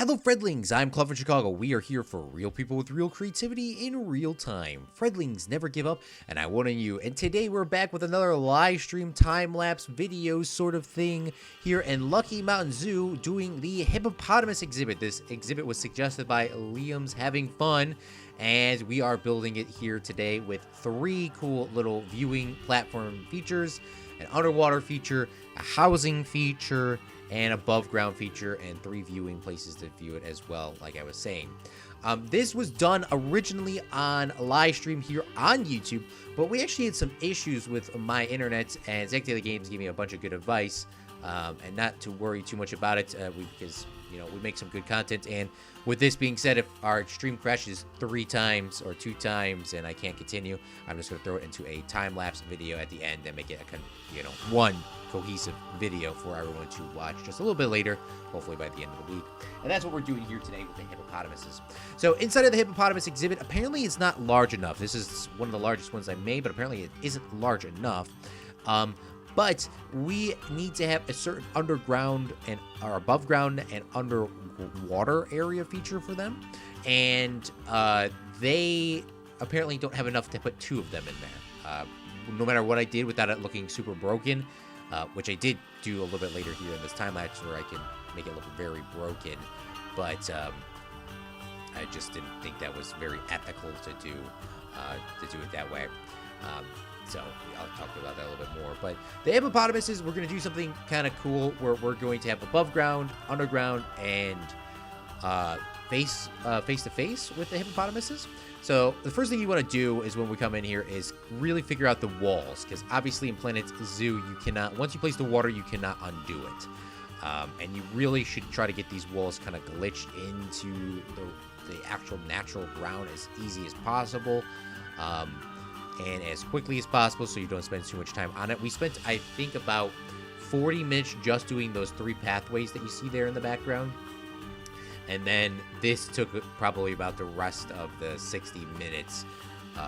Hello, Fredlings. I'm Claude from Chicago. We are here for real people with real creativity in real time. Fredlings never give up, and I want on you. And today we're back with another live stream time-lapse video sort of thing here in Lucky Mountain Zoo doing the hippopotamus exhibit. This exhibit was suggested by Liam's Having Fun, and we are building it here today with 3 cool little viewing platform features, an underwater feature, a housing feature, and above ground feature, and 3 viewing places to view it as well, like I was saying. This was done originally on a live stream here on YouTube, but we actually had some issues with my internet, and Zach Daily Games gave me a bunch of good advice, and not to worry too much about it, because, you know, we make some good content. And with this being said, if our stream crashes 3 times or 2 times and I can't continue, I'm just going to throw it into a time-lapse video at the end and make it a, one cohesive video for everyone to watch just a little bit later, hopefully by the end of the week. And that's what we're doing here today with the hippopotamuses. So inside of the hippopotamus exhibit, apparently it's not large enough. This is one of the largest ones I made, but apparently it isn't large enough. But we need to have a certain underground and or above ground and underwater area feature for them, and they apparently don't have enough to put 2 of them in there. No matter what I did without it looking super broken, which I did do a little bit later here in this time lapse where I can make it look very broken, but I just didn't think that was very ethical to do it that way. So I'll talk about that a little bit more. But the hippopotamuses, we're going to do something kind of cool where we're going to have above ground, underground, and face to face with the hippopotamuses. So the first thing you want to do is when we come in here is really figure out the walls, because obviously in Planet Zoo you cannot, once you place the water, you cannot undo it, and you really should try to get these walls kind of glitched into the actual natural ground as easy as possible. And as quickly as possible so you don't spend too much time on it. We spent, I think, about 40 minutes just doing those 3 pathways that you see there in the background. And then this took probably about the rest of the 60 minutes,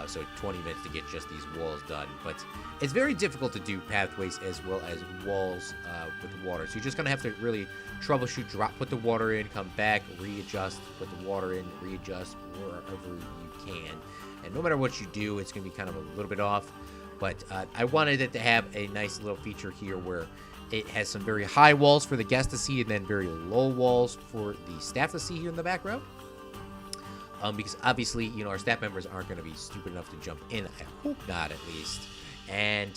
so 20 minutes to get just these walls done. But it's very difficult to do pathways as well as walls with water. So you're just going to have to really troubleshoot, put the water in, come back, readjust, put the water in, readjust wherever you can. And no matter what you do, it's going to be kind of a little bit off. But I wanted it to have a nice little feature here where it has some very high walls for the guests to see and then very low walls for the staff to see here in the background. Because obviously, you know, our staff members aren't going to be stupid enough to jump in. I hope not, at least. And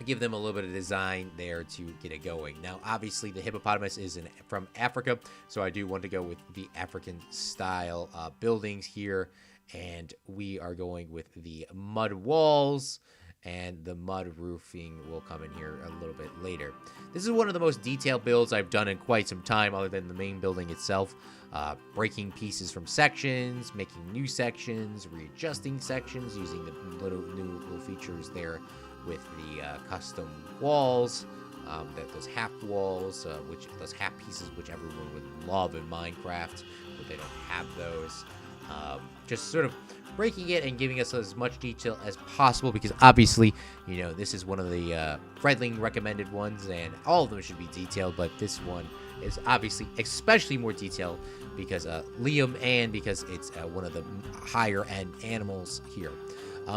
give them a little bit of design there to get it going. Now, obviously, the hippopotamus is from Africa, so I do want to go with the African style buildings here. And we are going with the mud walls, and the mud roofing will come in here a little bit later. This is one of the most detailed builds I've done in quite some time, other than the main building itself. Breaking pieces from sections, making new sections, readjusting sections, using the new little features there with the custom walls, those half walls, those half pieces which everyone would love in Minecraft, but they don't have those. Just sort of breaking it and giving us as much detail as possible, because obviously, you know, this is one of the Fredling recommended ones, and all of them should be detailed, but this one is obviously especially more detailed because Liam, and because it's one of the higher end animals here.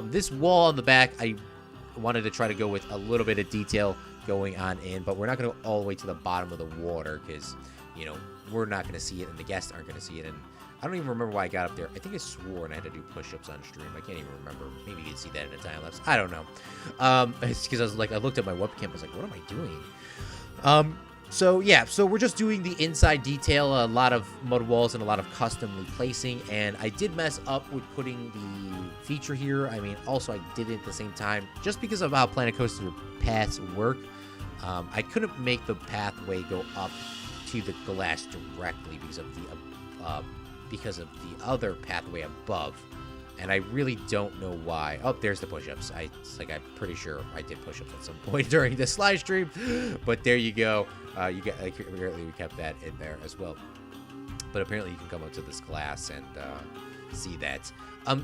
This wall on the back, I wanted to try to go with a little bit of detail going on in, but we're not going to go all the way to the bottom of the water because, you know, we're not going to see it and the guests aren't going to see it. And I don't even remember why I got up there. I think I swore and I had to do push-ups on stream. I can't even remember. Maybe you can see that in a time lapse. I don't know. It's because I looked at my webcam. I was like, what am I doing? So yeah, so we're just doing the inside detail, a lot of mud walls and a lot of custom placing. And I did mess up with putting the feature here. I mean, also I did it at the same time just because of how Planet Coaster paths work. I couldn't make the pathway go up to the glass directly because of the other pathway above, and I really don't know why. Oh, there's the push-ups. I'm pretty sure I did push-ups at some point during this live stream, but there you go. Apparently we kept that in there as well. But apparently you can come up to this glass and see that.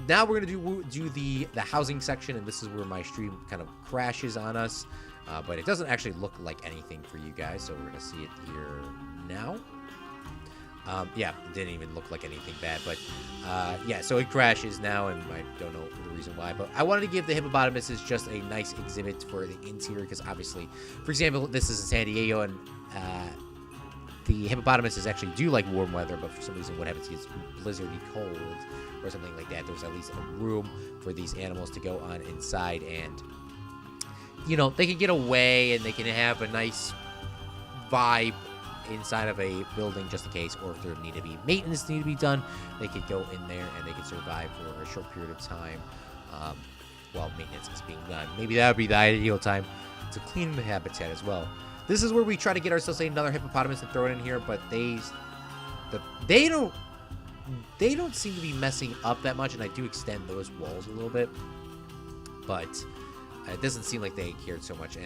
Now we're gonna do the housing section, and this is where my stream kind of crashes on us, but it doesn't actually look like anything for you guys, so we're gonna see it here now. Yeah, it didn't even look like anything bad, but yeah, so it crashes now, and I don't know the reason why, but I wanted to give the hippopotamuses just a nice exhibit for the interior, because obviously, for example, this is in San Diego, and the hippopotamuses actually do like warm weather, but for some reason what happens is blizzardy cold or something like that. There's at least a room for these animals to go on inside, and you know, they can get away and they can have a nice vibe inside of a building just in case, or if there need to be maintenance need to be done, they could go in there and they can survive for a short period of time while maintenance is being done. Maybe that would be the ideal time to clean the habitat as well. This is where we try to get ourselves another hippopotamus and throw it in here, but they don't seem to be messing up that much, and I do extend those walls a little bit, but it doesn't seem like they cared so much,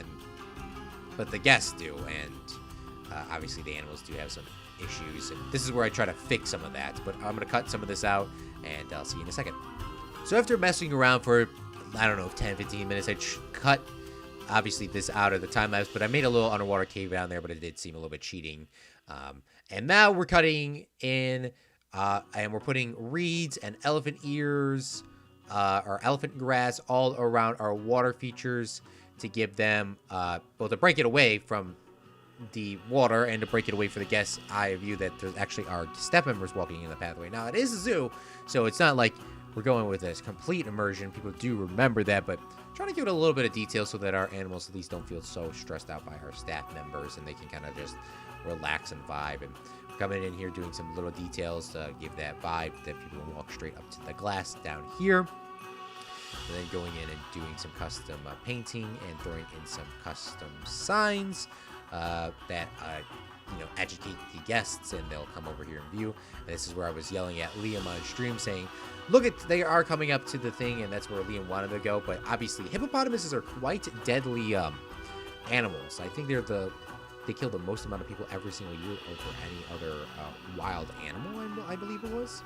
but the guests do, and obviously the animals do have some issues, and this is where I try to fix some of that, but I'm going to cut some of this out, and I'll see you in a second. So after messing around for, I don't know, 10-15 minutes, I cut obviously this out of the time lapse, but I made a little underwater cave down there, but it did seem a little bit cheating. And now we're cutting in, and we're putting reeds and elephant ears, or elephant grass all around our water features to give them, well, to break it away from the water and to break it away for the guests' eye view that there actually are staff members walking in the pathway. Now, it is a zoo, so it's not like we're going with this complete immersion. People do remember that, but trying to give it a little bit of detail so that our animals at least don't feel so stressed out by our staff members, and they can kind of just relax and vibe. And we're coming in here doing some little details to give that vibe that people will walk straight up to the glass down here. And then going in and doing some custom painting and throwing in some custom signs that you know, educate the guests, and they'll come over here and view. And this is where I was yelling at Liam on stream saying, look, they are coming up to the thing, and that's where Liam wanted to go. But obviously hippopotamuses are quite deadly animals. I think they kill the most amount of people every single year over any other wild animal, I believe it was.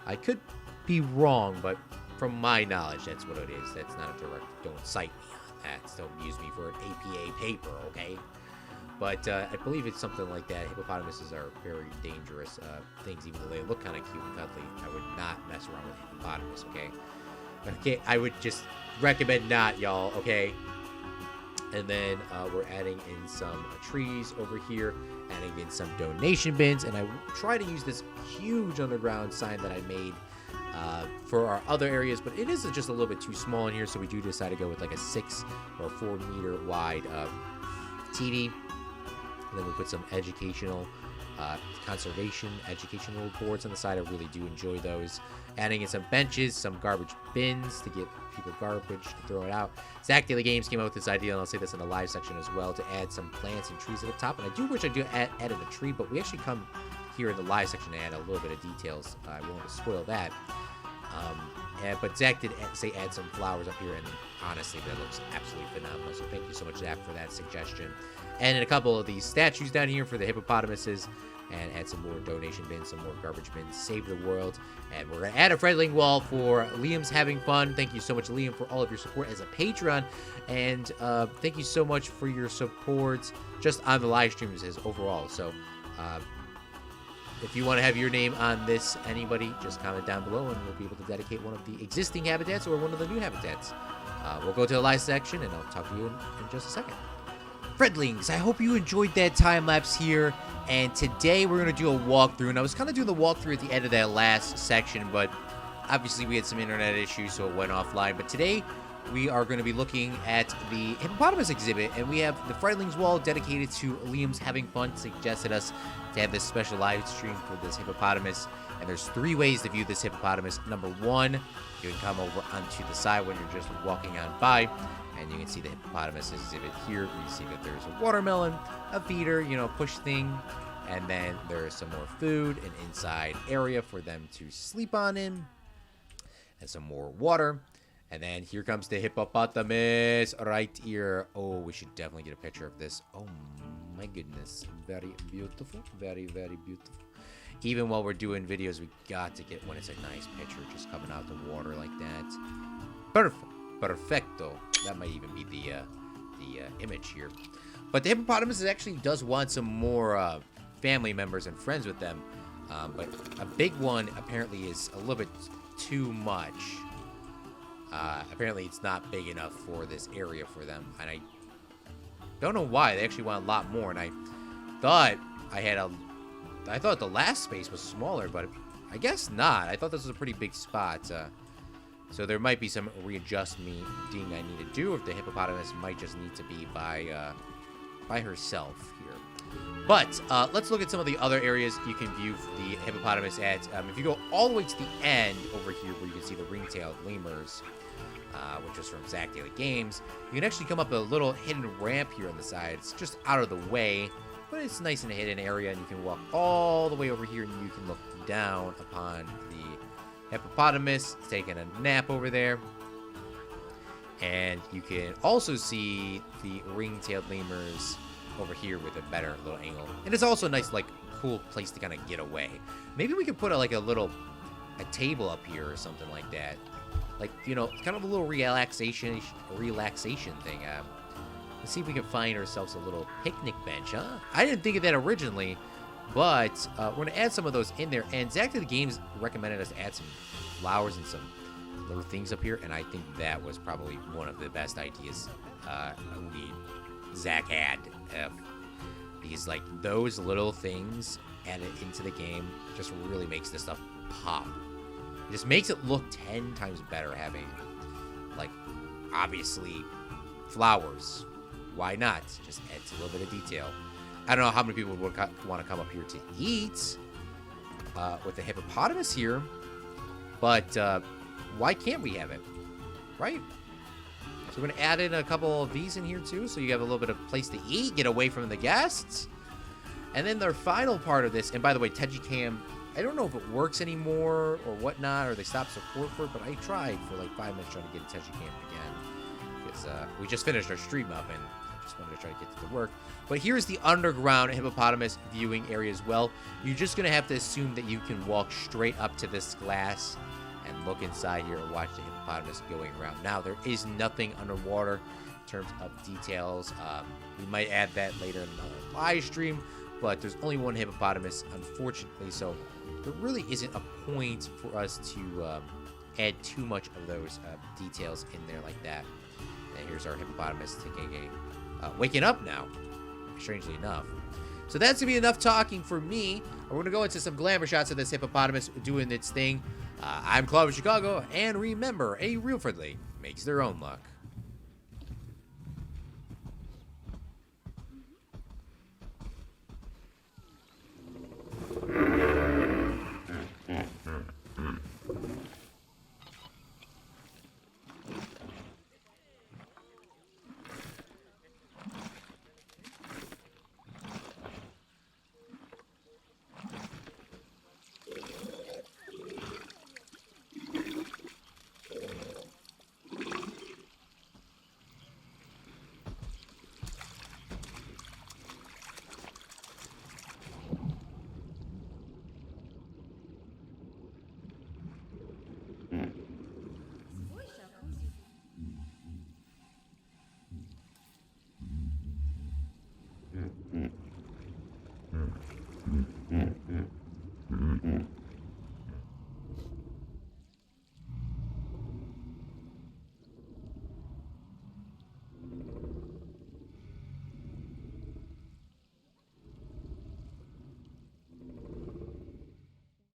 I could be wrong, but from my knowledge, that's what it is. That's not a direct, don't cite me on that. Don't use me for an APA paper, okay? But I believe it's something like that. Hippopotamuses are very dangerous things, even though they look kind of cute and cuddly. I would not mess around with hippopotamus, okay? Okay, I would just recommend not, y'all, okay? And then we're adding in some trees over here, adding in some donation bins, and I try to use this huge underground sign that I made for our other areas, but it is just a little bit too small in here, so we do decide to go with like a 6 or 4 meter wide TV. And then we put some educational, conservation, educational boards on the side. I really do enjoy those. Adding in some benches, some garbage bins to get people garbage to throw it out. Zach Daily Games came out with this idea, and I'll say this in the live section as well, to add some plants and trees at the top. And I do wish I added a tree, but we actually come here in the live section to add a little bit of details. I won't spoil that. But Zach did say add some flowers up here, and honestly, that looks absolutely phenomenal. So thank you so much, Zach, for that suggestion. And a couple of these statues down here for the hippopotamuses, and add some more donation bins, some more garbage bins. Save the world. And we're going to add a Fredling wall for Liam's Having Fun. Thank you so much, Liam, for all of your support as a Patreon. And thank you so much for your support just on the live streams as overall. So if you want to have your name on this, anybody, just comment down below, and we'll be able to dedicate one of the existing habitats or one of the new habitats. We'll go to the live section, and I'll talk to you in just a second. Fredlings, I hope you enjoyed that time lapse here, and today we're going to do a walkthrough, and I was kind of doing the walkthrough at the end of that last section, but obviously we had some internet issues, so it went offline. But today we are going to be looking at the hippopotamus exhibit, and we have the Fredlings wall dedicated to Liam's Having Fun. Suggested us to have this special live stream for this hippopotamus, and there's 3 ways to view this hippopotamus. Number 1, you can come over onto the side when you're just walking on by, and you can see the hippopotamus exhibit here. You see that there's a watermelon, a feeder, you know, push thing, and then there's some more food, an inside area for them to sleep on in, and some more water. And then here comes the hippopotamus right here. Oh, we should definitely get a picture of this. Oh my goodness, very beautiful, very, very beautiful. Even while we're doing videos, we got to get when it's a nice picture just coming out the water like that. Perfect. Perfecto. That might even be the image here. But the hippopotamus actually does want some more family members and friends with them. But a big one apparently is a little bit too much. Apparently it's not big enough for this area for them, and I don't know why. They actually want a lot more, and I thought I thought the last space was smaller, but I guess not. I thought this was a pretty big spot. So there might be some readjusting I need to do, if the hippopotamus might just need to be by herself here. But let's look at some of the other areas you can view the hippopotamus at. If you go all the way to the end over here where you can see the ring-tailed lemurs, which is from Zach Daily Games, you can actually come up a little hidden ramp here on the side. It's just out of the way, but it's nice in a hidden area, and you can walk all the way over here, and you can look down upon the hippopotamus taking a nap over there. And you can also see the ring-tailed lemurs over here with a better little angle. And it's also a nice, like, cool place to kind of get away. Maybe we could put a table up here or something like that. Like, you know, kind of a little relaxation thing. Let's see if we can find ourselves a little picnic bench, huh? I didn't think of that originally, but we're going to add some of those in there. And Zach to the Games recommended us to add some flowers and some little things up here, and I think that was probably one of the best ideas Zach had. Because, like, those little things added into the game just really makes this stuff pop. It just makes it look 10 times better having, like, obviously, flowers. Why not? Just adds a little bit of detail. I don't know how many people would want to come up here to eat with the hippopotamus here, but why can't we have it? Right? So we're going to add in a couple of these in here too, so you have a little bit of place to eat, get away from the guests. And then their final part of this, and by the way, Tegicam, I don't know if it works anymore or whatnot, or they stopped support for it, but I tried for like 5 minutes trying to get Tegicam again. Because we just finished our stream up, and I just wanted to try to get it to work. But here's the underground hippopotamus viewing area as well. You're just going to have to assume that you can walk straight up to this glass and look inside here and watch the hippopotamus going around. Now, there is nothing underwater in terms of details. We might add that later in another live stream, but there's only one hippopotamus, unfortunately, so there really isn't a point for us to add too much of those details in there like that. And here's our hippopotamus taking waking up now, strangely enough. So that's going to be enough talking for me. We're going to go into some glamour shots of this hippopotamus doing its thing. I'm Claude from Chicago, and remember, a real friendly makes their own luck.